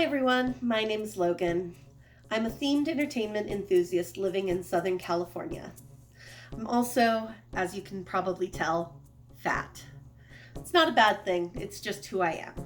Hi everyone, my name is Logan. I'm a themed entertainment enthusiast living in Southern California. I'm also, as you can probably tell, fat. It's not a bad thing, it's just who I am.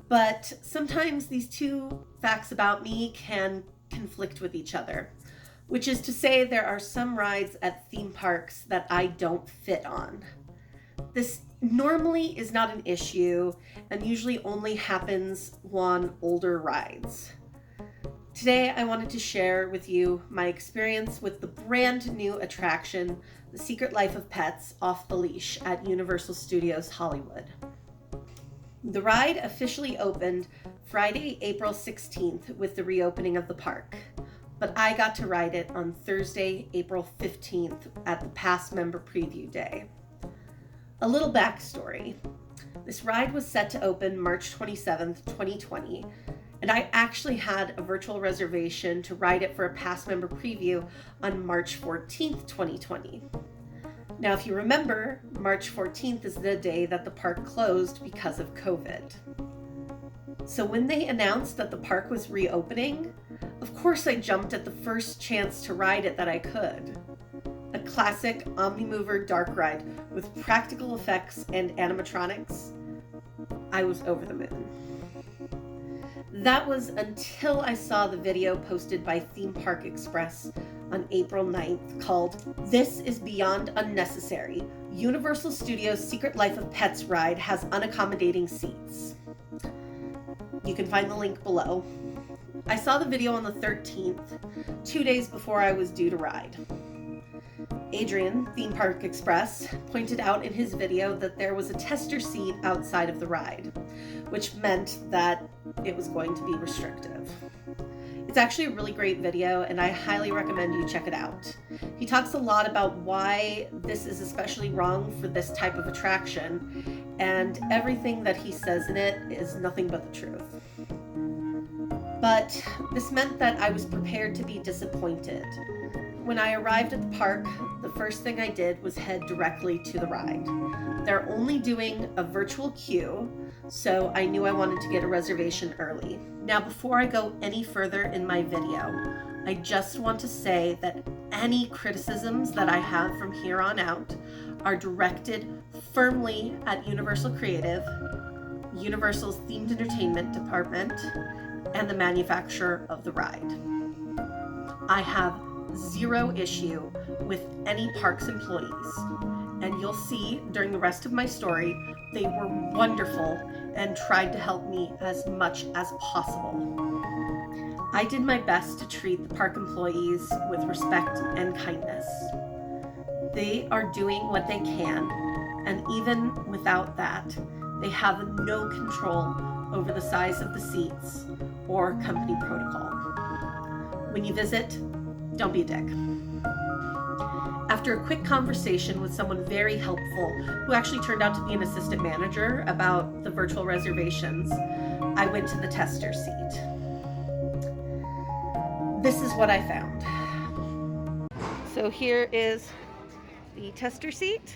But sometimes these two facts about me can conflict with each other, which is to say there are some rides at theme parks that I don't fit on. This normally is not an issue and usually only happens on older rides. Today I wanted to share with you my experience with the brand new attraction, The Secret Life of Pets Off the Leash at Universal Studios Hollywood. The ride officially opened Friday, April 16th with the reopening of the park, but I got to ride it on Thursday, April 15th at the Pass Member Preview Day. A little backstory. This ride was set to open March 27th, 2020, and I actually had a virtual reservation to ride it for a Pass Member Preview on March 14th, 2020. Now, if you remember, March 14th is the day that the park closed because of COVID. So when they announced that the park was reopening, of course I jumped at the first chance to ride it that I could. A classic Omnimover dark ride with practical effects and animatronics. I was over the moon. That was until I saw the video posted by Theme Park Express on April 9th called "This is Beyond Unnecessary. Universal Studios Secret Life of Pets ride has unaccommodating seats." You can find the link below. I saw the video on the 13th, 2 days before I was due to ride. Adrian, Theme Park Express, pointed out in his video that there was a tester seat outside of the ride, which meant that it was going to be restrictive. It's actually a really great video, and I highly recommend you check it out. He talks a lot about why this is especially wrong for this type of attraction, and everything that he says in it is nothing but the truth. But this meant that I was prepared to be disappointed. When I arrived at the park, the first thing I did was head directly to the ride. They're only doing a virtual queue, so I knew I wanted to get a reservation early. Now, before I go any further in my video, I just want to say that any criticisms that I have from here on out are directed firmly at Universal Creative, Universal's themed entertainment department, and the manufacturer of the ride. I have zero issue with any parks employees, and you'll see during the rest of my story they were wonderful and tried to help me as much as possible. I did my best to treat the park employees with respect and kindness. They are doing what they can, and even without that, they have no control over the size of the seats or company protocol. When you visit, don't be a dick. After a quick conversation with someone very helpful, who actually turned out to be an assistant manager about the virtual reservations, I went to the tester seat. This is what I found. So here is the tester seat,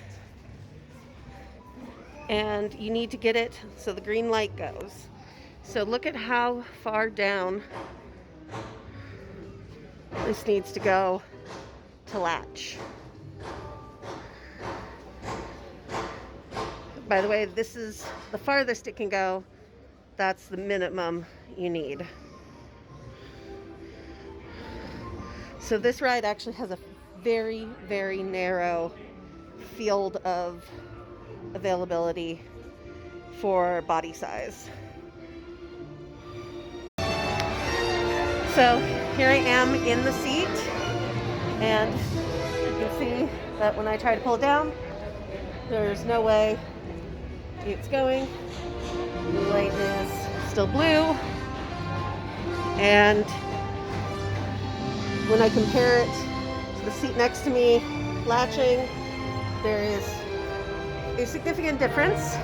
and you need to get it so the green light goes. So look at how far down this needs to go to latch. By the way, this is the farthest it can go. That's the minimum you need. So this ride actually has a very, very narrow field of availability for body size. So here I am in the seat, and you can see that when I try to pull it down, there's no way it's going. The light is still blue, and when I compare it to the seat next to me latching, there is a significant difference.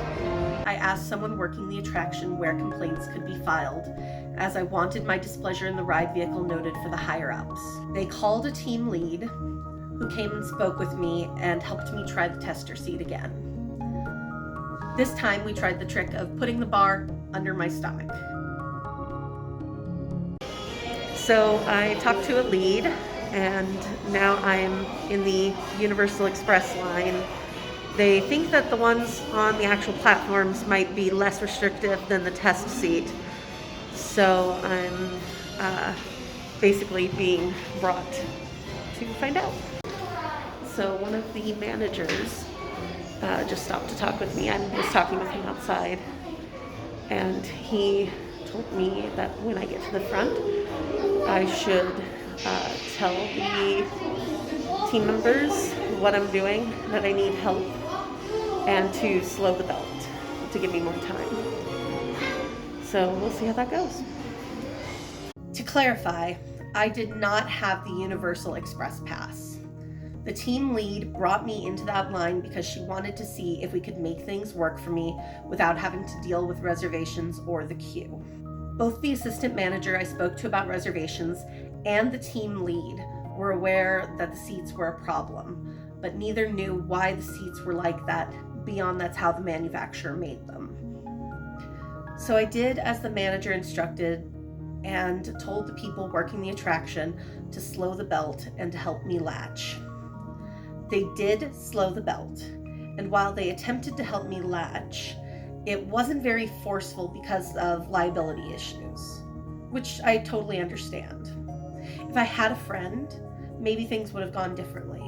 I asked someone working the attraction where complaints could be filed, as I wanted my displeasure in the ride vehicle noted for the higher-ups. They called a team lead who came and spoke with me and helped me try the tester seat again. This time we tried the trick of putting the bar under my stomach. So I talked to a lead, and now I'm in the Universal Express line. They think that the ones on the actual platforms might be less restrictive than the test seat. So I'm basically being brought to find out. So one of the managers just stopped to talk with me. I was talking with him outside, and he told me that when I get to the front, I should tell the team members what I'm doing, that I need help, and to slow the belt to give me more time. So we'll see how that goes. To clarify, I did not have the Universal Express pass. The team lead brought me into that line because she wanted to see if we could make things work for me without having to deal with reservations or the queue. Both the assistant manager I spoke to about reservations and the team lead were aware that the seats were a problem, but neither knew why the seats were like that beyond that's how the manufacturer made them. So I did as the manager instructed and told the people working the attraction to slow the belt and to help me latch. They did slow the belt, and while they attempted to help me latch, it wasn't very forceful because of liability issues, which I totally understand. If I had a friend, maybe things would have gone differently.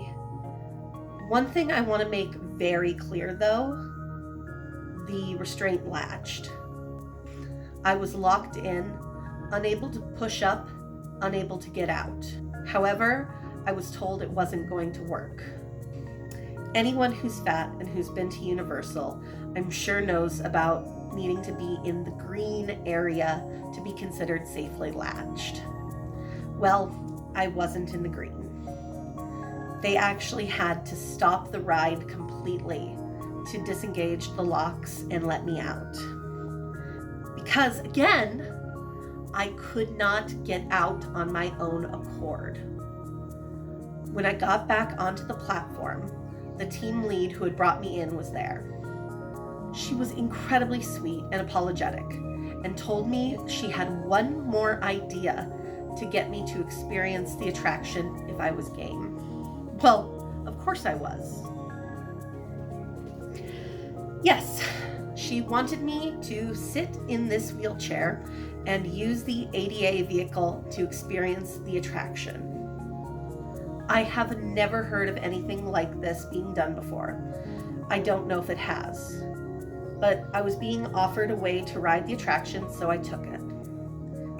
One thing I want to make very clear though, the restraint latched. I was locked in, unable to push up, unable to get out. However, I was told it wasn't going to work. Anyone who's fat and who's been to Universal, I'm sure knows about needing to be in the green area to be considered safely latched. Well, I wasn't in the green. They actually had to stop the ride completely to disengage the locks and let me out. Because again, I could not get out on my own accord. When I got back onto the platform, the team lead who had brought me in was there. She was incredibly sweet and apologetic and told me she had one more idea to get me to experience the attraction if I was game. Well, of course I was. Yes, she wanted me to sit in this wheelchair and use the ADA vehicle to experience the attraction. I have never heard of anything like this being done before. I don't know if it has, but I was being offered a way to ride the attraction, so I took it.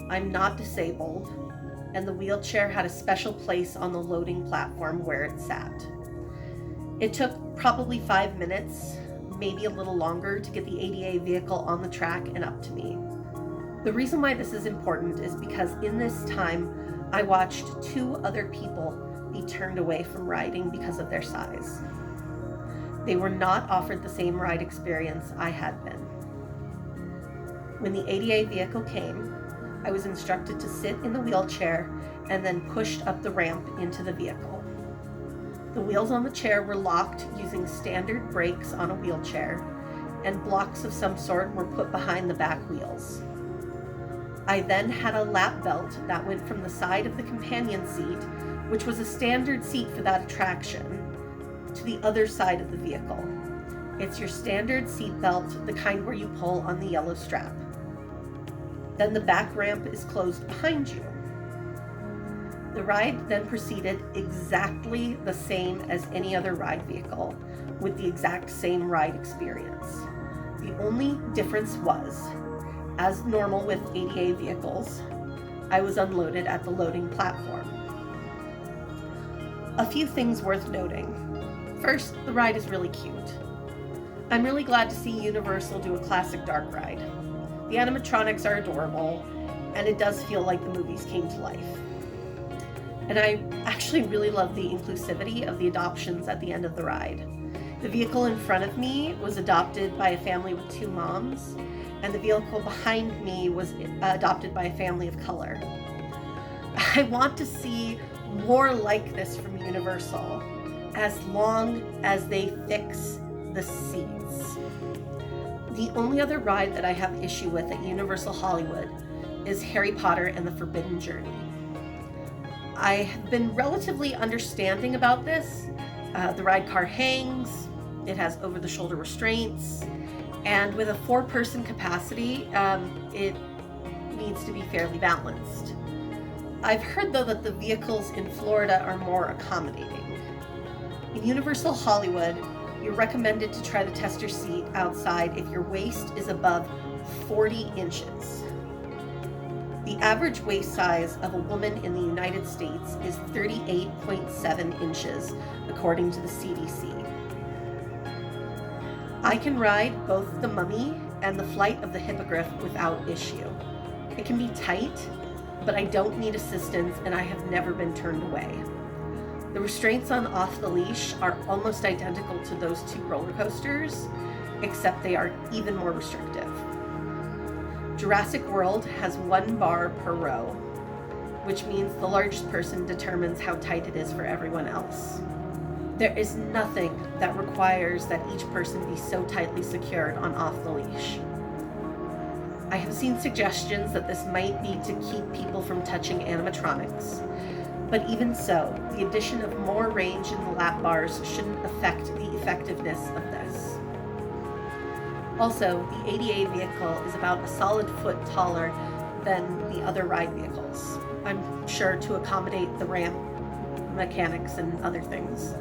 I'm not disabled, and the wheelchair had a special place on the loading platform where it sat. It took probably 5 minutes, maybe a little longer, to get the ADA vehicle on the track and up to me. The reason why this is important is because in this time, I watched 2 other people be turned away from riding because of their size. They were not offered the same ride experience I had been. When the ADA vehicle came, I was instructed to sit in the wheelchair and then pushed up the ramp into the vehicle. The wheels on the chair were locked using standard brakes on a wheelchair, and blocks of some sort were put behind the back wheels. I then had a lap belt that went from the side of the companion seat, which was a standard seat for that attraction, to the other side of the vehicle. It's your standard seat belt, the kind where you pull on the yellow strap. Then the back ramp is closed behind you. The ride then proceeded exactly the same as any other ride vehicle, with the exact same ride experience. The only difference was, as normal with ADA vehicles, I was unloaded at the loading platform. A few things worth noting. First, the ride is really cute. I'm really glad to see Universal do a classic dark ride. The animatronics are adorable, and it does feel like the movies came to life. And I actually really love the inclusivity of the adoptions at the end of the ride. The vehicle in front of me was adopted by a family with 2 moms, and the vehicle behind me was adopted by a family of color. I want to see more like this from Universal, as long as they fix the seats. The only other ride that I have issue with at Universal Hollywood is Harry Potter and the Forbidden Journey. I have been relatively understanding about this. The ride car hangs, it has over-the-shoulder restraints, and with a 4-person capacity, it needs to be fairly balanced. I've heard, though, that the vehicles in Florida are more accommodating. In Universal Hollywood, you're recommended to try the tester seat outside if your waist is above 40 inches. The average waist size of a woman in the United States is 38.7 inches, according to the CDC. I can ride both the Mummy and the Flight of the Hippogriff without issue. It can be tight, but I don't need assistance, and I have never been turned away. The restraints on Off the Leash are almost identical to those 2 roller coasters, except they are even more restrictive. Jurassic World has 1 bar per row, which means the largest person determines how tight it is for everyone else. There is nothing that requires that each person be so tightly secured on Off the Leash. I have seen suggestions that this might be to keep people from touching animatronics, but even so, the addition of more range in the lap bars shouldn't affect the effectiveness of this. Also, the ADA vehicle is about a solid foot taller than the other ride vehicles. I'm sure to accommodate the ramp mechanics and other things.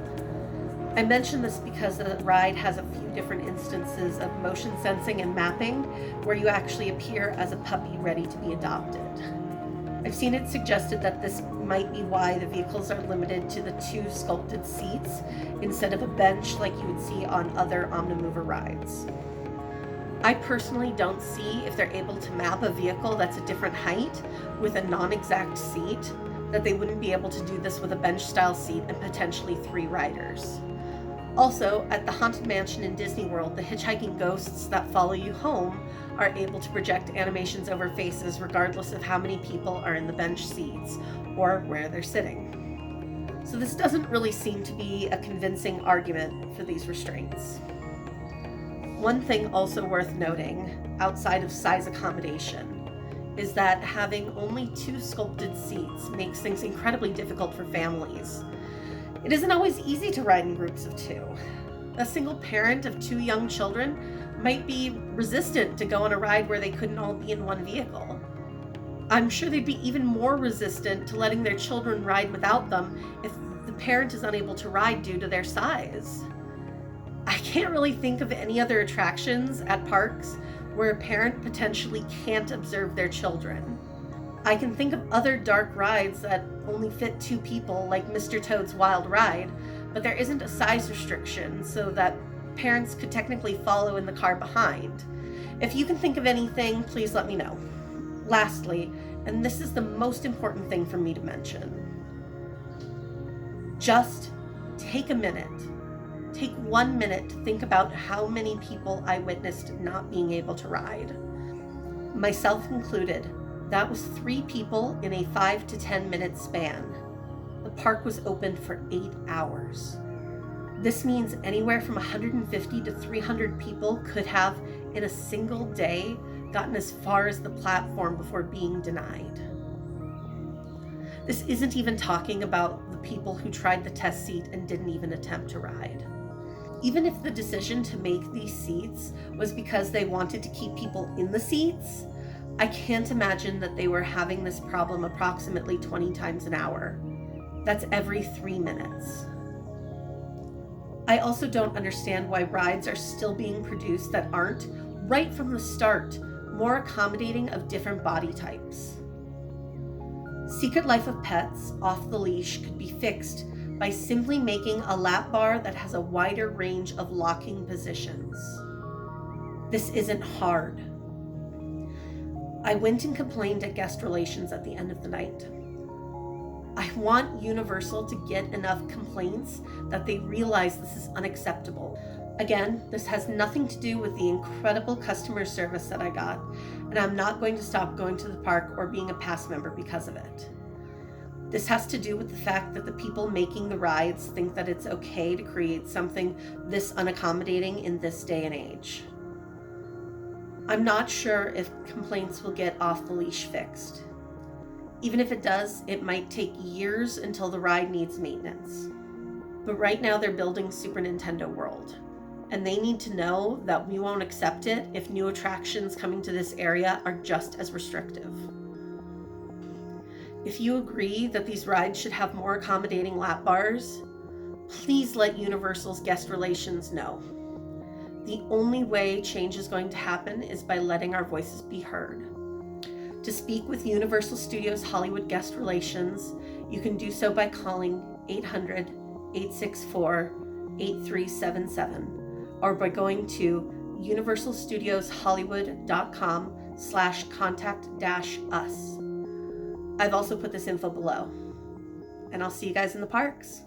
I mention this because the ride has a few different instances of motion sensing and mapping where you actually appear as a puppy ready to be adopted. I've seen it suggested that this might be why the vehicles are limited to the 2 sculpted seats instead of a bench like you would see on other Omnimover rides. I personally don't see if they're able to map a vehicle that's a different height with a non-exact seat, that they wouldn't be able to do this with a bench-style seat and potentially 3 riders. Also, at the Haunted Mansion in Disney World, the hitchhiking ghosts that follow you home are able to project animations over faces regardless of how many people are in the bench seats or where they're sitting. So this doesn't really seem to be a convincing argument for these restraints. One thing also worth noting, outside of size accommodation, is that having only 2 sculpted seats makes things incredibly difficult for families. It isn't always easy to ride in groups of 2. A single parent of 2 young children might be resistant to go on a ride where they couldn't all be in one vehicle. I'm sure they'd be even more resistant to letting their children ride without them if the parent is unable to ride due to their size. I can't really think of any other attractions at parks where a parent potentially can't observe their children. I can think of other dark rides that only fit 2 people, like Mr. Toad's Wild Ride, but there isn't a size restriction so that parents could technically follow in the car behind. If you can think of anything, please let me know. Lastly, and this is the most important thing for me to mention, just take a minute. Take 1 minute to think about how many people I witnessed not being able to ride. Myself included. That was 3 people in a 5 to 10 minute span. The park was open for 8 hours. This means anywhere from 150 to 300 people could have, in a single day, gotten as far as the platform before being denied. This isn't even talking about the people who tried the test seat and didn't even attempt to ride. Even if the decision to make these seats was because they wanted to keep people in the seats, I can't imagine that they were having this problem approximately 20 times an hour. That's every 3 minutes. I also don't understand why rides are still being produced that aren't, right from the start, more accommodating of different body types. Secret Life of Pets Off the Leash could be fixed by simply making a lap bar that has a wider range of locking positions. This isn't hard. I went and complained at guest relations at the end of the night. I want Universal to get enough complaints that they realize this is unacceptable. Again, this has nothing to do with the incredible customer service that I got, and I'm not going to stop going to the park or being a pass member because of it. This has to do with the fact that the people making the rides think that it's okay to create something this unaccommodating in this day and age. I'm not sure if complaints will get Off the Leash fixed. Even if it does, it might take years until the ride needs maintenance. But right now they're building Super Nintendo World, and they need to know that we won't accept it if new attractions coming to this area are just as restrictive. If you agree that these rides should have more accommodating lap bars, please let Universal's guest relations know. The only way change is going to happen is by letting our voices be heard. To speak with Universal Studios Hollywood Guest Relations, you can do so by calling 800-864-8377 or by going to universalstudioshollywood.com/contact-us. I've also put this info below. And I'll see you guys in the parks.